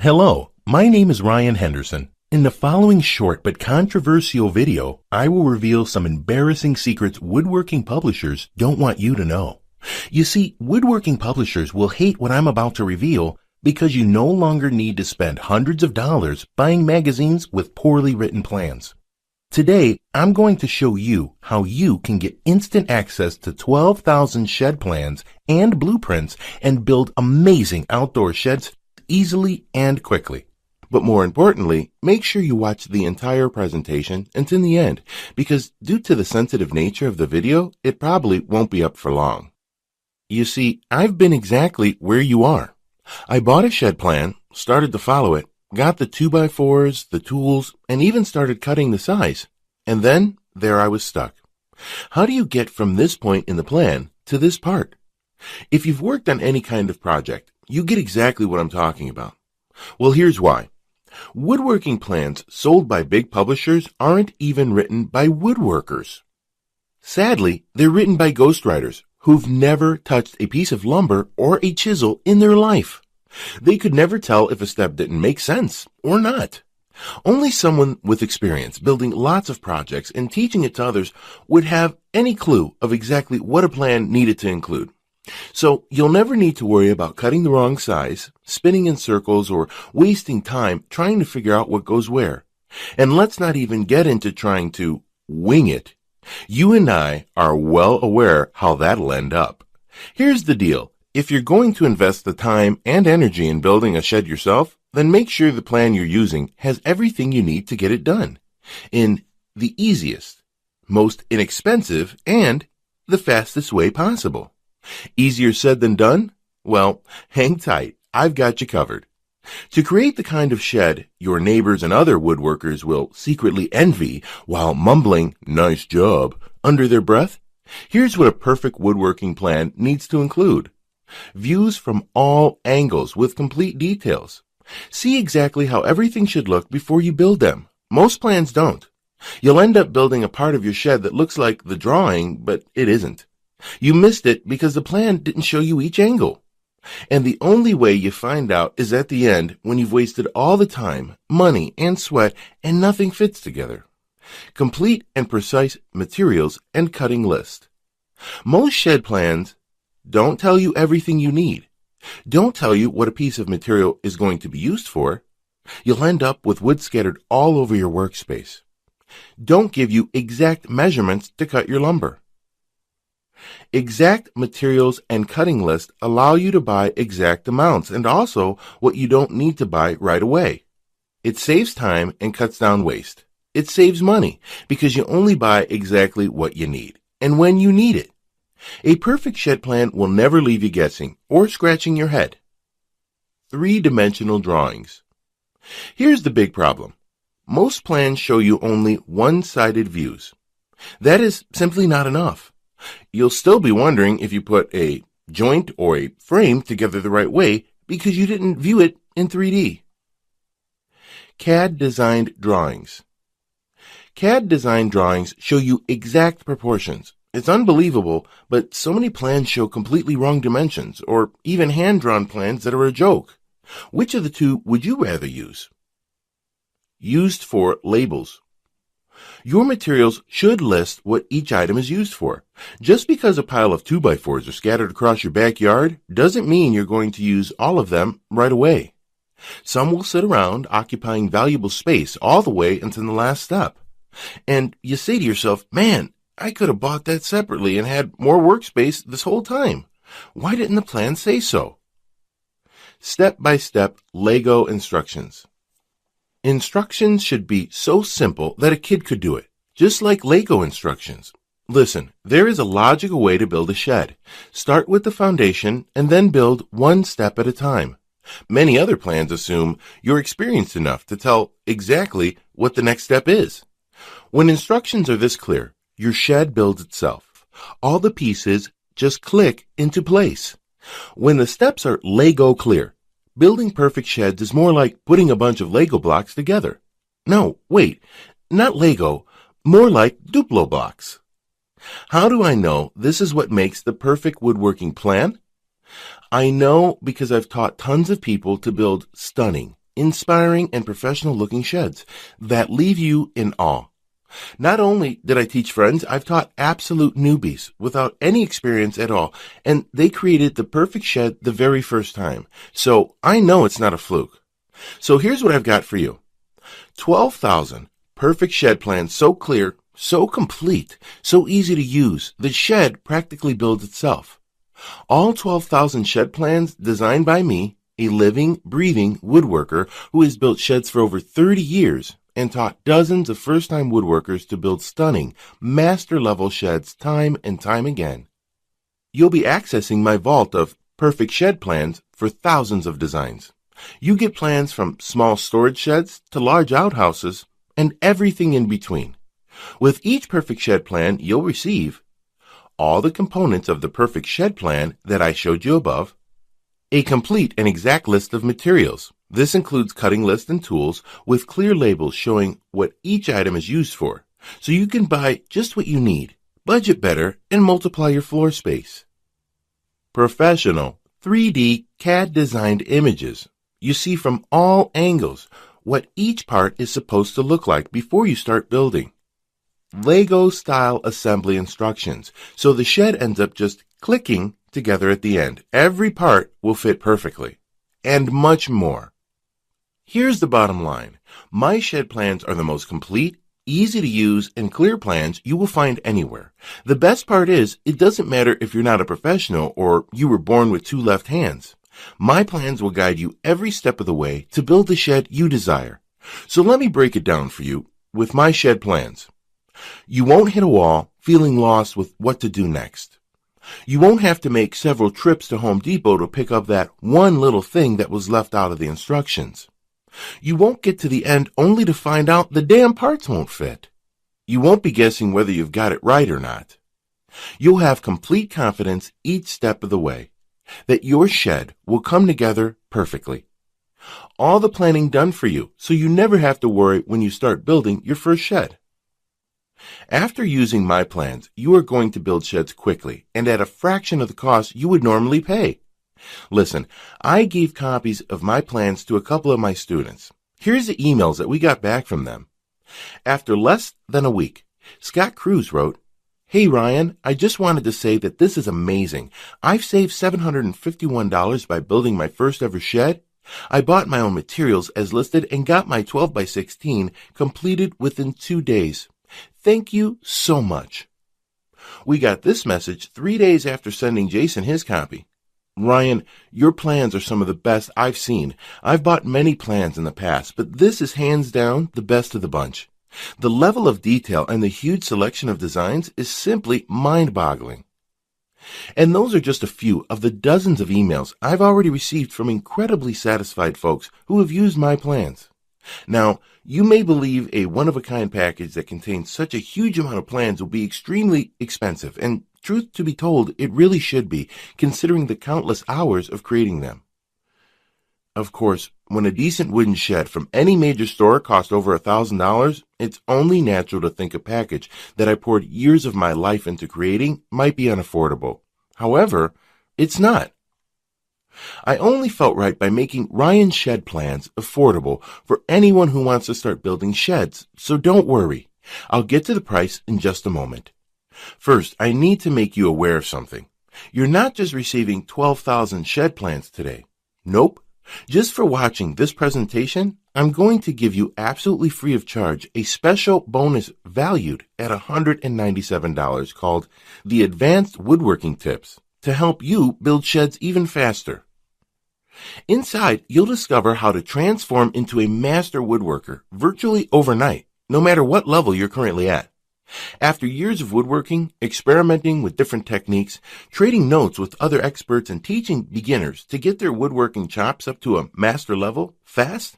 Hello, my name is Ryan Henderson. In the following short but controversial video, I will reveal some embarrassing secrets woodworking publishers don't want you to know. You see, woodworking publishers will hate what I'm about to reveal because you no longer need to spend hundreds of dollars buying magazines with poorly written plans. Today, I'm going to show you how you can get instant access to 12,000 shed plans and blueprints and build amazing outdoor sheds easily and quickly. But more importantly, make sure you watch the entire presentation until the end, because due to the sensitive nature of the video, it probably won't be up for long. You see, I've been exactly where you are. I bought a shed plan, started to follow it, got the 2x4s, the tools, and even started cutting the size. And then, there I was stuck. How do you get from this point in the plan to this part? If you've worked on any kind of project, you get exactly what I'm talking about. Well, here's why. Woodworking plans sold by big publishers aren't even written by woodworkers. Sadly, they're written by ghostwriters who've never touched a piece of lumber or a chisel in their life. They could never tell if a step didn't make sense or not. Only someone with experience building lots of projects and teaching it to others would have any clue of exactly what a plan needed to include. So you'll never need to worry about cutting the wrong size, spinning in circles, or wasting time trying to figure out what goes where. And let's not even get into trying to wing it. You and I are well aware how that'll end up. Here's the deal. If you're going to invest the time and energy in building a shed yourself, then make sure the plan you're using has everything you need to get it done in the easiest, most inexpensive, and the fastest way possible. Easier said than done? Well, hang tight. I've got you covered. To create the kind of shed your neighbors and other woodworkers will secretly envy while mumbling, "Nice job," under their breath, here's what a perfect woodworking plan needs to include. Views from all angles with complete details. See exactly how everything should look before you build them. Most plans don't. You'll end up building a part of your shed that looks like the drawing, but it isn't. You missed it because the plan didn't show you each angle. And the only way you find out is at the end when you've wasted all the time, money, and sweat and nothing fits together. Complete and precise materials and cutting list. Most shed plans don't tell you everything you need. Don't tell you what a piece of material is going to be used for. You'll end up with wood scattered all over your workspace. Don't give you exact measurements to cut your lumber. Exact materials and cutting list allow you to buy exact amounts and also what you don't need to buy right away. It saves time and cuts down waste. It saves money because you only buy exactly what you need and when you need it. A perfect shed plan will never leave you guessing or scratching your head. 3-dimensional drawings. Here's the big problem. Most plans show you only one-sided views. That is simply not enough. You'll still be wondering if you put a joint or a frame together the right way because you didn't view it in 3D. CAD-designed drawings. CAD-designed drawings show you exact proportions. It's unbelievable, but so many plans show completely wrong dimensions, or even hand-drawn plans that are a joke. Which of the two would you rather use? Used for labels. Your materials should list what each item is used for. Just because a pile of 2x4s are scattered across your backyard doesn't mean you're going to use all of them right away. Some will sit around occupying valuable space all the way until the last step. And you say to yourself, man, I could have bought that separately and had more workspace this whole time. Why didn't the plan say so? Step-by-step Lego instructions. Instructions should be so simple that a kid could do it, just like Lego instructions. Listen, there is a logical way to build a shed. Start with the foundation and then build one step at a time. Many other plans assume you're experienced enough to tell exactly what the next step is. When instructions are this clear, your shed builds itself. All the pieces just click into place. When the steps are Lego clear, building perfect sheds is more like putting a bunch of Lego blocks together. No, wait, not Lego, more like Duplo blocks. How do I know this is what makes the perfect woodworking plan? I know because I've taught tons of people to build stunning, inspiring, and professional-looking sheds that leave you in awe. Not only did I teach friends, I've taught absolute newbies without any experience at all, and they created the perfect shed the very first time. So I know it's not a fluke. So here's what I've got for you. 12,000 perfect shed plans, so clear, so complete, so easy to use, the shed practically builds itself. All 12,000 shed plans designed by me, a living, breathing woodworker who has built sheds for over 30 years and taught dozens of first-time woodworkers to build stunning, master-level sheds time and time again. You'll be accessing my vault of perfect shed plans for thousands of designs. You get plans from small storage sheds to large outhouses and everything in between. With each perfect shed plan, you'll receive all the components of the perfect shed plan that I showed you above, a complete and exact list of materials. This includes cutting lists and tools with clear labels showing what each item is used for, so you can buy just what you need, budget better, and multiply your floor space. Professional 3D CAD-designed images. You see from all angles what each part is supposed to look like before you start building. Lego-style assembly instructions, so the shed ends up just clicking together at the end. Every part will fit perfectly, and much more. Here's the bottom line. My shed plans are the most complete, easy to use, and clear plans you will find anywhere. The best part is, it doesn't matter if you're not a professional or you were born with two left hands. My plans will guide you every step of the way to build the shed you desire. So let me break it down for you with my shed plans. You won't hit a wall feeling lost with what to do next. You won't have to make several trips to Home Depot to pick up that one little thing that was left out of the instructions. You won't get to the end only to find out the damn parts won't fit. You won't be guessing whether you've got it right or not. You'll have complete confidence each step of the way that your shed will come together perfectly. All the planning done for you, so you never have to worry when you start building your first shed. After using my plans, you are going to build sheds quickly and at a fraction of the cost you would normally pay. Listen, I gave copies of my plans to a couple of my students. Here's the emails that we got back from them. After less than a week, Scott Cruz wrote, "Hey Ryan, I just wanted to say that this is amazing. I've saved $751 by building my first ever shed. I bought my own materials as listed and got my 12 by 16 completed within 2 days. Thank you so much." We got this message 3 days after sending Jason his copy. "Ryan, your plans are some of the best I've seen. I've bought many plans in the past, but this is hands down the best of the bunch. The level of detail and the huge selection of designs is simply mind-boggling." And those are just a few of the dozens of emails I've already received from incredibly satisfied folks who have used my plans. Now, you may believe a one-of-a-kind package that contains such a huge amount of plans will be extremely expensive, and truth to be told, it really should be, considering the countless hours of creating them. Of course, when a decent wooden shed from any major store costs over $1,000, it's only natural to think a package that I poured years of my life into creating might be unaffordable. However, it's not. I only felt right by making Ryan's shed plans affordable for anyone who wants to start building sheds, so don't worry. I'll get to the price in just a moment. First, I need to make you aware of something. You're not just receiving 12,000 shed plans today. Nope. Just for watching this presentation, I'm going to give you absolutely free of charge a special bonus valued at $197 called the Advanced Woodworking Tips to help you build sheds even faster. Inside, you'll discover how to transform into a master woodworker virtually overnight, no matter what level you're currently at. After years of woodworking, experimenting with different techniques, trading notes with other experts, and teaching beginners to get their woodworking chops up to a master level fast,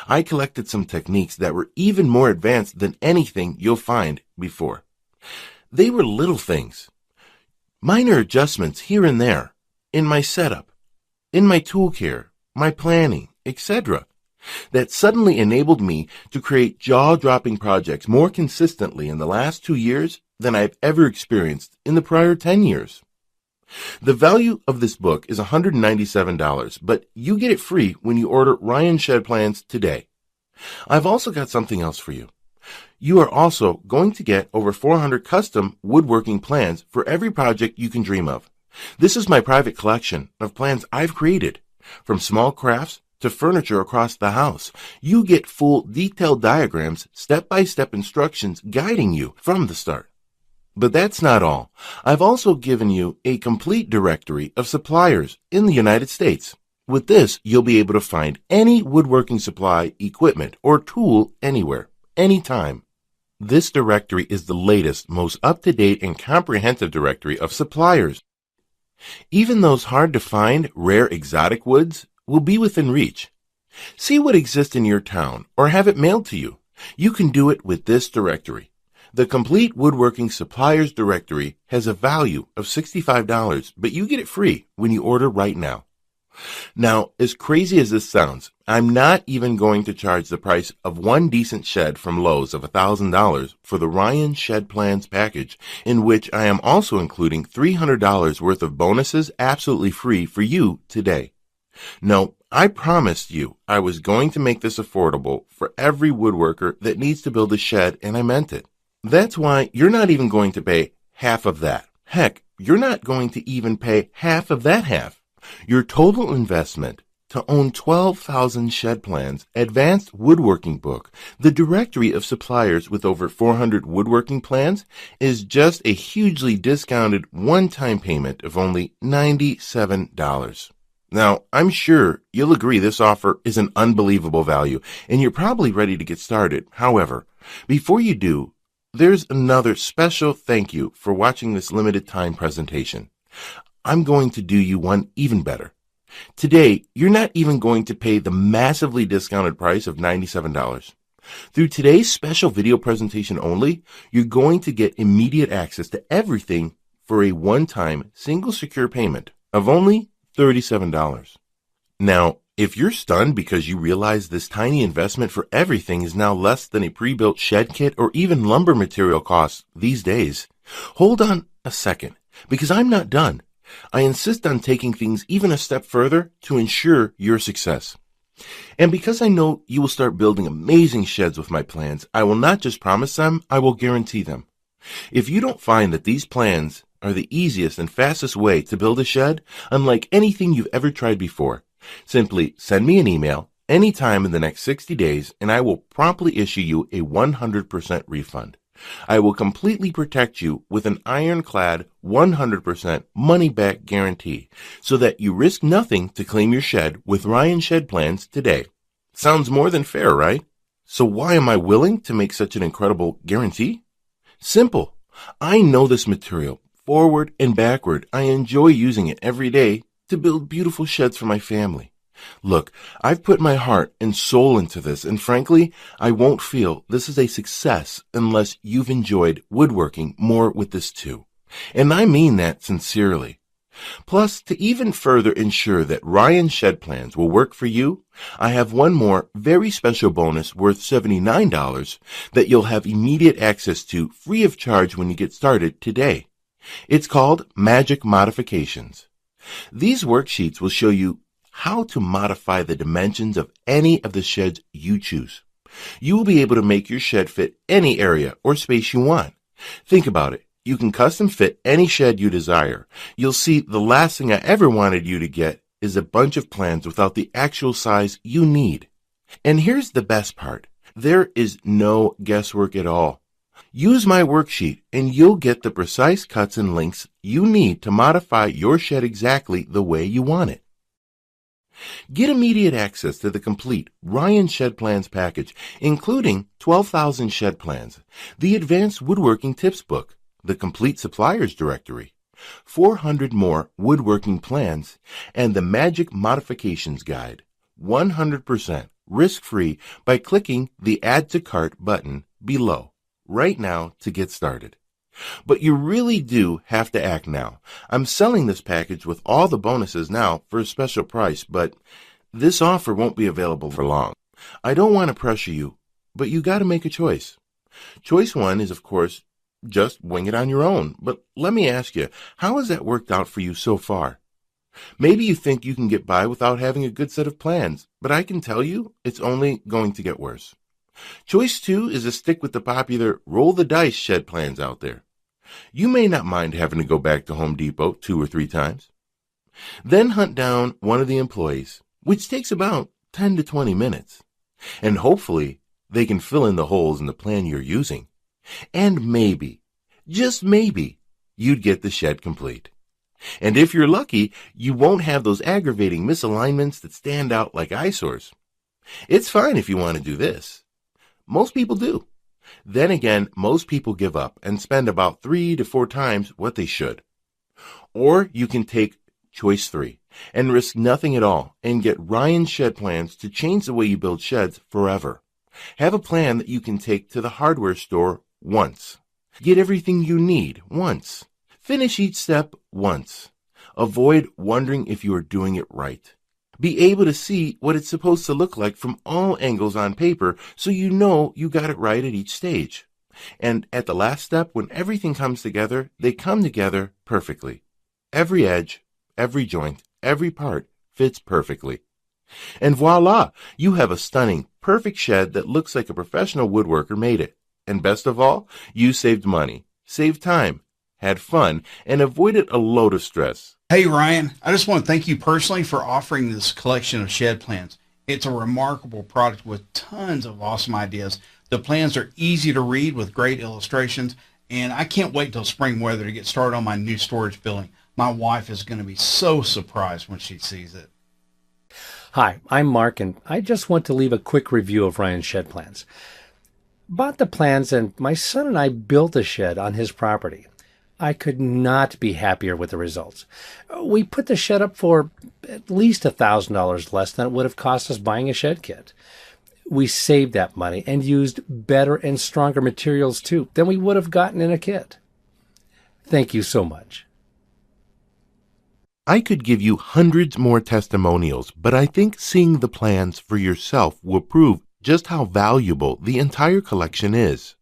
I collected some techniques that were even more advanced than anything you'll find before. They were little things, minor adjustments here and there, in my setup, in my tool care, my planning, etc., that suddenly enabled me to create jaw-dropping projects more consistently in the last 2 years than I've ever experienced in the prior 10 years. The value of this book is $197, but you get it free when you order Ryan Shed Plans today. I've also got something else for you. You are also going to get over 400 custom woodworking plans for every project you can dream of. This is my private collection of plans I've created. From small crafts to furniture across the house, you get full detailed diagrams, step-by-step instructions guiding you from the start. But that's not all. I've also given you a complete directory of suppliers in the United States. With this, you'll be able to find any woodworking supply, equipment, or tool anywhere, anytime. This directory is the latest, most up-to-date, and comprehensive directory of suppliers. Even those hard-to-find, rare exotic woods will be within reach. See what exists in your town or have it mailed to you. You can do it with this directory. The Complete Woodworking Suppliers Directory has a value of $65, but you get it free when you order right now. Now, as crazy as this sounds, I'm not even going to charge the price of one decent shed from Lowe's of $1,000 for the Ryan Shed Plans package, in which I am also including $300 worth of bonuses absolutely free for you today. No, I promised you I was going to make this affordable for every woodworker that needs to build a shed, and I meant it. That's why you're not even going to pay half of that. Heck, you're not going to even pay half of that half. Your total investment to own 12,000 shed plans, advanced woodworking book, the directory of suppliers with over 400 woodworking plans, is just a hugely discounted one-time payment of only $97. Now, I'm sure you'll agree this offer is an unbelievable value, and you're probably ready to get started. However, before you do, there's another special thank you for watching this limited time presentation. I'm going to do you one even better. Today, you're not even going to pay the massively discounted price of $97. Through today's special video presentation only, you're going to get immediate access to everything for a one-time single secure payment of only $37. Now, if you're stunned because you realize this tiny investment for everything is now less than a pre-built shed kit or even lumber material costs these days, hold on a second, because I'm not done. I insist on taking things even a step further to ensure your success. And because I know you will start building amazing sheds with my plans, I will not just promise them, I will guarantee them. If you don't find that these plans are the easiest and fastest way to build a shed, unlike anything you've ever tried before, simply send me an email anytime in the next 60 days and I will promptly issue you a 100% refund. I will completely protect you with an ironclad 100% money-back guarantee so that you risk nothing to claim your shed with Ryan Shed Plans today. Sounds more than fair, right? So why am I willing to make such an incredible guarantee? Simple. I know this material forward and backward. I enjoy using it every day to build beautiful sheds for my family. Look, I've put my heart and soul into this, and frankly, I won't feel this is a success unless you've enjoyed woodworking more with this too. And I mean that sincerely. Plus, to even further ensure that Ryan Shed Plans will work for you, I have one more very special bonus worth $79 that you'll have immediate access to free of charge when you get started today. It's called Magic Modifications. These worksheets will show you how to modify the dimensions of any of the sheds you choose. You will be able to make your shed fit any area or space you want. Think about it. You can custom fit any shed you desire. You'll see the last thing I ever wanted you to get is a bunch of plans without the actual size you need. And here's the best part. There is no guesswork at all. Use my worksheet and you'll get the precise cuts and lengths you need to modify your shed exactly the way you want it. Get immediate access to the complete Ryan Shed Plans package, including 12,000 shed plans, the Advanced Woodworking Tips book, the Complete Suppliers Directory, 400 more woodworking plans, and the Magic Modifications Guide, 100% risk-free by clicking the Add to Cart button below right now to get started. But you really do have to act now. I'm selling this package with all the bonuses now for a special price, but this offer won't be available for long. I don't want to pressure you, but you got to make a choice. Choice one is, of course, just wing it on your own. But let me ask you, how has that worked out for you so far? Maybe you think you can get by without having a good set of plans, but I can tell you it's only going to get worse. Choice 2 is to stick with the popular roll the dice shed plans out there. You may not mind having to go back to Home Depot 2 or 3 times. Then hunt down one of the employees, which takes about 10 to 20 minutes. And hopefully they can fill in the holes in the plan you're using. And maybe, just maybe, you'd get the shed complete. And if you're lucky, you won't have those aggravating misalignments that stand out like eyesores. It's fine if you want to do this. Most people do. Then again, most people give up and spend about 3 to 4 times what they should. Or you can take choice 3 and risk nothing at all and get Ryan Shed Plans to change the way you build sheds forever. Have a plan that you can take to the hardware store once. Get everything you need once. Finish each step once. Avoid wondering if you are doing it right. Be able to see what it's supposed to look like from all angles on paper so you know you got it right at each stage. And at the last step, when everything comes together, they come together perfectly. Every edge, every joint, every part fits perfectly. And voila, you have a stunning, perfect shed that looks like a professional woodworker made it. And best of all, you saved money, saved time, had fun, and avoided a load of stress. Hey Ryan, I just want to thank you personally for offering this collection of shed plans. It's a remarkable product with tons of awesome ideas. The plans are easy to read with great illustrations, and I can't wait till spring weather to get started on my new storage building. My wife is going to be so surprised when she sees it. Hi, I'm Mark, and I just want to leave a quick review of Ryan's shed plans. Bought the plans, and my son and I built a shed on his property. I could not be happier with the results. We put the shed up for at least $1,000 less than it would have cost us buying a shed kit. We saved that money and used better and stronger materials too than we would have gotten in a kit. Thank you so much. I could give you hundreds more testimonials, but I think seeing the plans for yourself will prove just how valuable the entire collection is.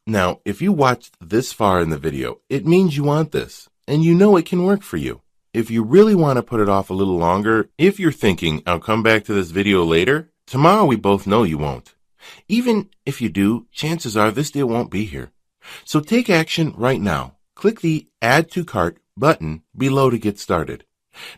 Now, if you watched this far in the video, it means you want this, and you know it can work for you. If you really want to put it off a little longer, if you're thinking, I'll come back to this video later, tomorrow we both know you won't. Even if you do, chances are this deal won't be here. So take action right now. Click the Add to Cart button below to get started.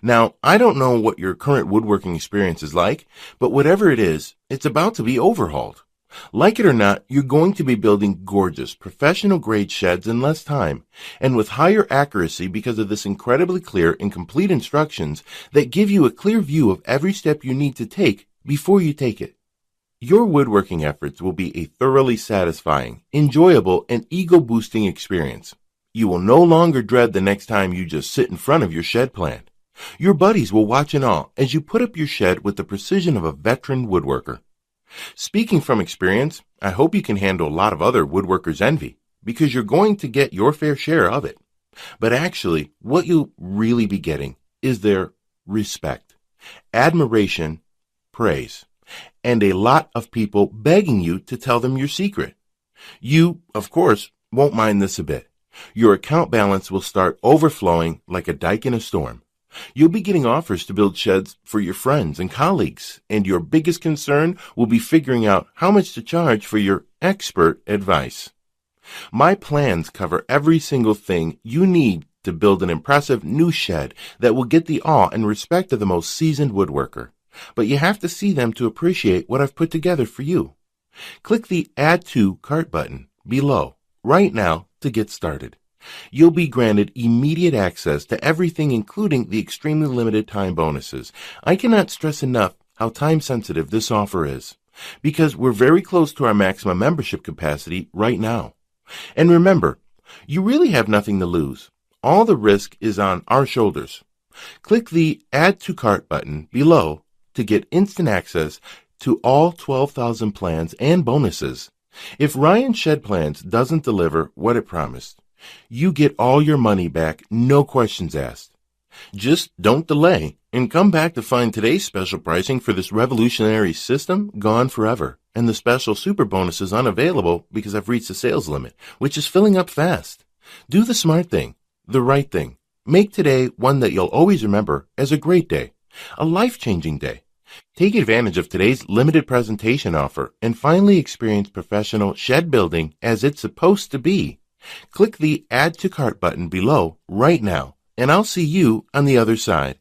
Now, I don't know what your current woodworking experience is like, but whatever it is, it's about to be overhauled. Like it or not, you're going to be building gorgeous, professional-grade sheds in less time, and with higher accuracy because of this incredibly clear and complete instructions that give you a clear view of every step you need to take before you take it. Your woodworking efforts will be a thoroughly satisfying, enjoyable, and ego-boosting experience. You will no longer dread the next time you just sit in front of your shed plan. Your buddies will watch in awe as you put up your shed with the precision of a veteran woodworker. Speaking from experience, I hope you can handle a lot of other woodworkers' envy, because you're going to get your fair share of it. But actually, what you'll really be getting is their respect, admiration, praise, and a lot of people begging you to tell them your secret. You, of course, won't mind this a bit. Your account balance will start overflowing like a dike in a storm. You'll be getting offers to build sheds for your friends and colleagues, and your biggest concern will be figuring out how much to charge for your expert advice. My plans cover every single thing you need to build an impressive new shed that will get the awe and respect of the most seasoned woodworker. But you have to see them to appreciate what I've put together for you. Click the Add to Cart button below right now to get started. You'll be granted immediate access to everything, including the extremely limited time bonuses. I cannot stress enough how time-sensitive this offer is, because we're very close to our maximum membership capacity right now. And remember, you really have nothing to lose. All the risk is on our shoulders. Click the Add to Cart button below to get instant access to all 12,000 plans and bonuses. If Ryan Shed Plans doesn't deliver what it promised, you get all your money back, no questions asked. Just don't delay and come back to find today's special pricing for this revolutionary system gone forever. and the special super bonus is unavailable because I've reached the sales limit, which is filling up fast. Do the smart thing, the right thing. Make today one that you'll always remember as a great day, a life-changing day. Take advantage of today's limited presentation offer and finally experience professional shed building as it's supposed to be. Click the Add to Cart button below right now, and I'll see you on the other side.